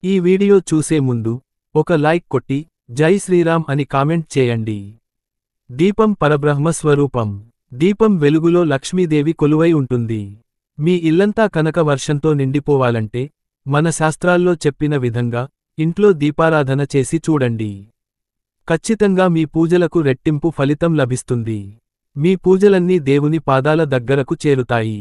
ఈ వీడియో చూసే ముందు ఒక లైక్ కొట్టి జై శ్రీరామ్ అని కామెంట్ చేయండి. దీపం పరబ్రహ్మ స్వరూపం. దీపం వెలుగులో లక్ష్మీదేవి కొలువై ఉంటుంది. మీ ఇల్లంతా కనక వర్షంతో నిండిపోవాలంటే మన శాస్త్రాల్లో చెప్పిన విధంగా ఇంట్లో దీపారాధన చేసి చూడండి. ఖచ్చితంగా మీ పూజలకు రెట్టింపు ఫలితం లభిస్తుంది. మీ పూజలన్నీ దేవుని పాదాల దగ్గరకు చేరుతాయి.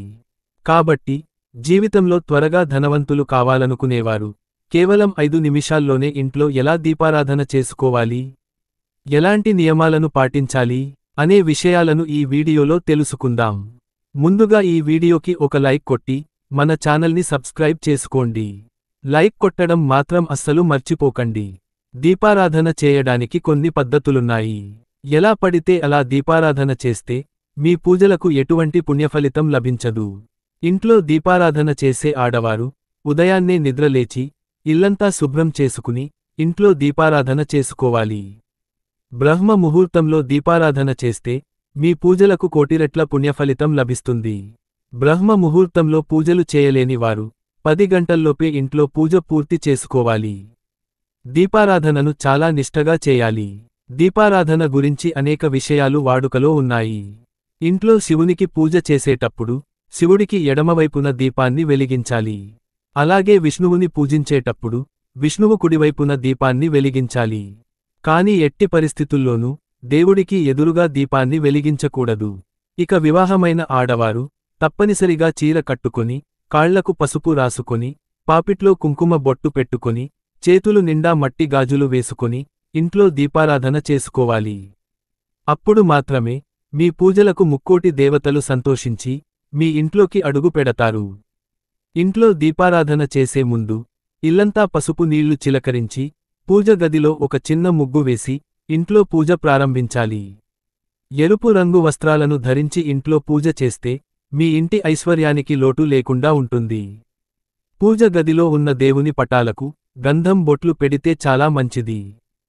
కాబట్టి జీవితంలో త్వరగా ధనవంతులు కావాలనుకునేవారు కేవలం 5 నిమిషాల్లోనే ఇంట్లో ఎలా దీపారాధన చేసుకోవాలి, ఎలాంటి నియమాలను పాటించాలి అనే విషయాలను ఈ వీడియోలో తెలుసుకుందాం. ముందుగా ఈ వీడియోకి ఒక లైక్ కొట్టి మన ఛానల్ని సబ్స్క్రైబ్ చేసుకోండి. లైక్ కొట్టడం మాత్రం అస్సలు మర్చిపోకండి. దీపారాధన చేయడానికి కొన్ని పద్ధతులున్నాయి. ఎలా పడితే అలా దీపారాధన చేస్తే మీ పూజలకు ఎటువంటి పుణ్యఫలితం లభించదు. ఇంట్లో దీపారాధన చేసే ఆడవారు ఉదయాన్నే నిద్రలేచి ఇల్లంతా శుభ్రం చేసుకుని ఇంట్లో దీపారాధన చేసుకోవాలి. బ్రహ్మ ముహూర్తంలో దీపారాధన చేస్తే మీ పూజలకు కోటిరెట్ల పుణ్యఫలితం లభిస్తుంది. బ్రహ్మ ముహూర్తంలో పూజలు చేయలేని వారు 10 గంటల్లోపే ఇంట్లో పూజ పూర్తి చేసుకోవాలి. దీపారాధనను చాలా నిష్టగా చేయాలి. దీపారాధన గురించి అనేక విషయాలు వాడుకలో ఉన్నాయి. ఇంట్లో శివునికి పూజ చేసేటప్పుడు శివుడికి ఎడమవైపున దీపాన్ని వెలిగించాలి. అలాగే విష్ణువుని పూజించేటప్పుడు విష్ణువు కుడివైపున దీపాన్ని వెలిగించాలి. కాని ఎట్టి పరిస్థితుల్లోనూ దేవుడికి ఎదురుగా దీపాన్ని వెలిగించకూడదు. ఇక వివాహమైన ఆడవారు తప్పనిసరిగా చీర కట్టుకొని కాళ్లకు పసుపు రాసుకొని పాపిట్లో కుంకుమ బొట్టు పెట్టుకొని చేతులు నిండా మట్టి గాజులు వేసుకొని ఇంట్లో దీపారాధన చేసుకోవాలి. అప్పుడు మాత్రమే మీ పూజలకు ముక్కోటి దేవతలు సంతోషించి మీ ఇంట్లోకి అడుగు పెడతారు. ఇంట్లో దీపారాధన చేసే ముందు ఇల్లంతా పసుపు నీళ్లు చిలకరించి పూజ గదిలో ఒక చిన్న ముగ్గు వేసి ఇంట్లో పూజ ప్రారంభించాలి. ఎరుపు రంగు వస్త్రాలను ధరించి ఇంట్లో పూజ చేస్తే మీ ఇంటి ఐశ్వర్యానికి లోటు లేకుండా ఉంటుంది. పూజ గదిలో ఉన్న దేవుని పటాలకు గంధం బొట్లు పెడితే చాలా మంచిది.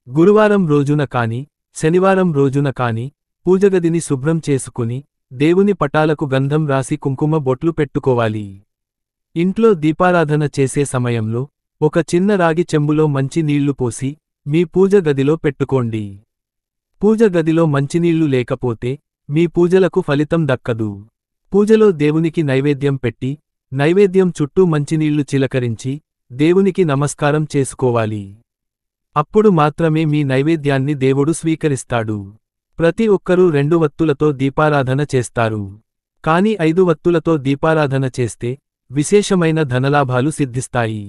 గురువారం రోజున కాని శనివారం రోజున కాని పూజగదిని శుభ్రం చేసుకుని దేవుని పటాలకు గంధం రాసి కుంకుమ బొట్లు పెట్టుకోవాలి. ఇంట్లో దీపారాధన చేసే సమయంలో ఒక చిన్న రాగి చెంబులో మంచి నీళ్లు పోసి మీ పూజ గదిలో పెట్టుకోండి. పూజ గదిలో మంచినీళ్లు లేకపోతే మీ పూజలకు ఫలితం దక్కదు. పూజలో దేవునికి నైవేద్యం పెట్టి నైవేద్యం చుట్టూ మంచినీళ్లు చిలకరించి దేవునికి నమస్కారం చేసుకోవాలి. అప్పుడు మాత్రమే మీ నైవేద్యాన్ని దేవుడు స్వీకరిస్తాడు. ప్రతి ఒక్కరూ 2 వత్తులతో దీపారాధన చేస్తారు. కాని 5 వత్తులతో దీపారాధన చేస్తే విశేషమైన ధనలాభాలు సిద్ధిస్తాయి.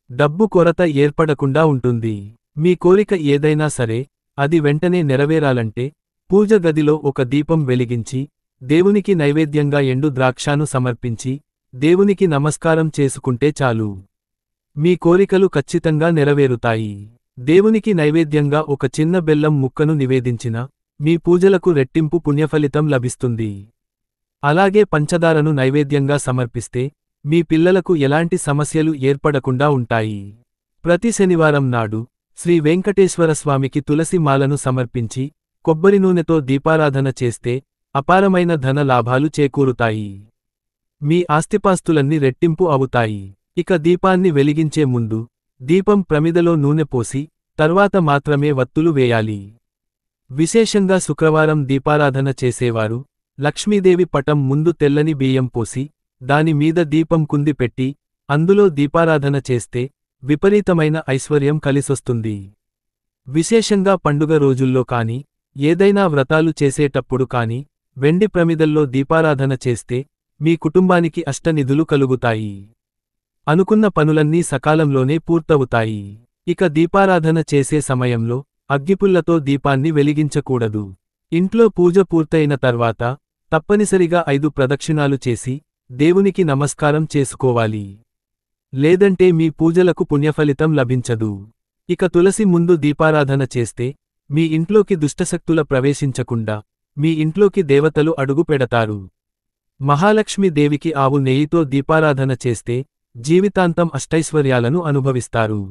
డబ్బు కొరత ఏర్పడకుండా ఉంటుంది. మీ కోరిక ఏదైనా సరే అది వెంటనే నెరవేరాలంటే పూజ గదిలో ఒక దీపం వెలిగించి దేవునికి నైవేద్యంగా ఎండు ద్రాక్షను సమర్పించి దేవునికి నమస్కారం చేసుకుంటే చాలు. మీ కోరికలు ఖచ్చితంగా నెరవేరుతాయి. దేవునికి నైవేద్యంగా ఒక చిన్న బెల్లం ముక్కను నివేదించిన మీ పూజలకు రెట్టింపు పుణ్యఫలితం లభిస్తుంది. అలాగే పంచదారను నైవేద్యంగా సమర్పిస్తే మీ పిల్లలకు ఎలాంటి సమస్యలు ఏర్పడకుండా ఉంటాయి. ప్రతి శనివారం నాడు శ్రీ వెంకటేశ్వరస్వామికి తులసి మాలను సమర్పించి కొబ్బరి నూనెతో దీపారాధన చేస్తే అపారమైన ధన లాభాలు చేకూరుతాయి. మీ ఆస్తిపాస్తులన్నీ రెట్టింపు అవుతాయి. ఇక దీపాన్ని వెలిగించే ముందు దీపం ప్రమిదలో నూనె పోసి తర్వాత మాత్రమే వత్తులు వేయాలి. విశేషంగా శుక్రవారం దీపారాధన చేసేవారు లక్ష్మీదేవి పటం ముందు తెల్లని బియ్యం పోసి దాని మీద దీపం కుంది పెట్టి అందులో దీపారాధన చేస్తే విపరీతమైన ఐశ్వర్యం కలిసొస్తుంది. విశేషంగా పండుగ రోజుల్లో కాని ఏదైనా వ్రతాలు చేసేటప్పుడు కాని వెండి ప్రమిదల్లో దీపారాధన చేస్తే మీ కుటుంబానికి అష్టనిధులు కలుగుతాయి. అనుకున్న పనులన్నీ సకాలంలోనే పూర్తవుతాయి. ఇక దీపారాధన చేసే సమయంలో అగ్గిపుల్లతో దీపాన్ని వెలిగించకూడదు. ఇంట్లో పూజ పూర్తయిన తర్వాత తప్పనిసరిగా 5 ప్రదక్షిణాలు చేసి దేవునికి నమస్కారం చేసుకోవాలి. లేదంటే మీ పూజలకు పుణ్యఫలితం లభించదు. ఇక తులసి ముందు దీపారాధన చేస్తే మీ ఇంట్లోకి దుష్టశక్తుల ప్రవేశించకుండా మీ ఇంట్లోకి దేవతలు అడుగు పెడతారు. మహాలక్ష్మి దేవికి ఆవు నెయ్యితో దీపారాధన చేస్తే జీవితాంతం అష్టైశ్వర్యాలను అనుభవిస్తారు.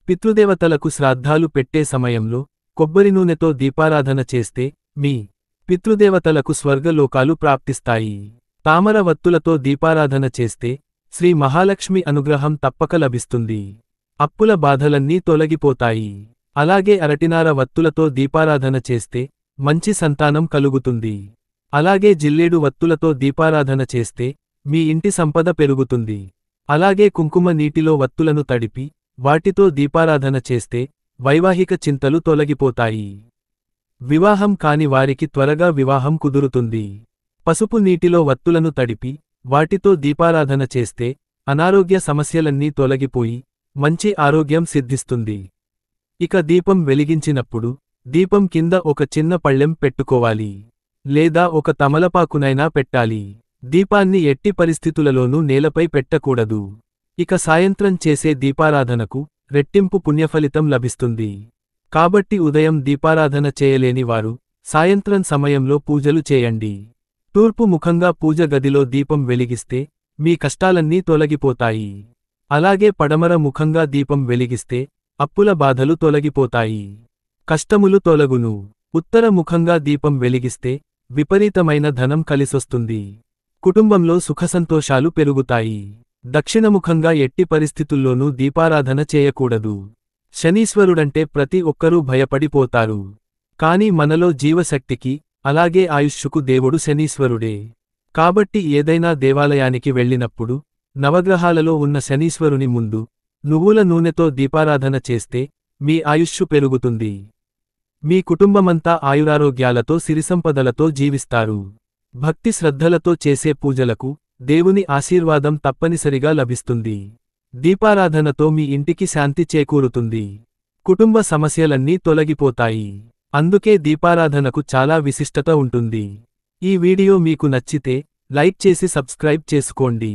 పితృదేవతలకు శ్రాద్ధాలు పెట్టే సమయంలో కొబ్బరి నూనెతో దీపారాధన చేస్తే మీ పితృదేవతలకు స్వర్గలోకాలు ప్రాప్తిస్తాయి. తామర వత్తులతో దీపారాధన చేస్తే శ్రీ మహాలక్ష్మి అనుగ్రహం తప్పక లభిస్తుంది. అప్పుల బాధలన్నీ తొలగిపోతాయి. అలాగే అరటినార వత్తులతో దీపారాధన చేస్తే మంచి సంతానం కలుగుతుంది. అలాగే జిల్లేడు వత్తులతో దీపారాధన చేస్తే మీ ఇంటి సంపద పెరుగుతుంది. అలాగే కుంకుమ నీటిలో వత్తులను తడిపి వాటితో దీపారాధన చేస్తే వైవాహిక చింతలు తొలగిపోతాయి. వివాహం కాని వారికి త్వరగా వివాహం కుదురుతుంది. పసుపు నీటిలో వత్తులను తడిపి వాటితో దీపారాధన చేస్తే అనారోగ్య సమస్యలన్నీ తొలగిపోయి మంచి ఆరోగ్యం సిద్ధిస్తుంది. ఇక దీపం వెలిగించినప్పుడు దీపం కింద ఒక చిన్న పళ్ళెం పెట్టుకోవాలి, లేదా ఒక తమలపాకునైనా పెట్టాలి. దీపాన్ని ఎట్టి పరిస్థితులలోనూ నేలపై పెట్టకూడదు. ఇక సాయంత్రం చేసే దీపారాధనకు రెట్టింపు పుణ్యఫలితం లభిస్తుంది. కాబట్టి ఉదయం దీపారాధన చేయలేని వారు సాయంత్రం సమయంలో పూజలు చేయండి. తూర్పు ముఖంగా పూజ గదిలో దీపం వెలిగిస్తే మీ కష్టాలన్నీ తొలగిపోతాయి. అలాగే పడమర ముఖంగా దీపం వెలిగిస్తే అప్పుల బాధలు తొలగిపోతాయి, కష్టములు తొలగును. ఉత్తర ముఖంగా దీపం వెలిగిస్తే విపరీతమైన ధనం కలిసొస్తుంది, కుటుంబంలో సుఖసంతోషాలు పెరుగుతాయి. దక్షిణముఖంగా ఎట్టి పరిస్థితుల్లోనూ దీపారాధన చేయకూడదు. శనీశ్వరుడంటే ప్రతి ఒక్కరూ భయపడిపోతారు. కాని మనలో జీవశక్తికి అలాగే ఆయుష్షుకు దేవుడు శనీశ్వరుడే. కాబట్టి ఏదైనా దేవాలయానికి వెళ్ళినప్పుడు నవగ్రహాలలో ఉన్న శనీశ్వరుని ముందు నువ్వుల నూనెతో దీపారాధన చేస్తే మీ ఆయుష్షు పెరుగుతుంది. మీ కుటుంబమంతా ఆయురారోగ్యాలతో సిరిసంపదలతో జీవిస్తారు. భక్తి శ్రద్ధలతో చేసే పూజలకు దేవుని ఆశీర్వాదం తప్పనిసరిగా లభిస్తుంది. దీపారాధనతో మీ ఇంటికి శాంతి చేకూరుతుంది. కుటుంబ సమస్యలన్నీ తొలగిపోతాయి. అందుకే దీపారాధనకు చాలా విశిష్టత ఉంటుంది. ఈ వీడియో మీకు నచ్చితే లైక్ చేసి సబ్స్క్రైబ్ చేసుకోండి.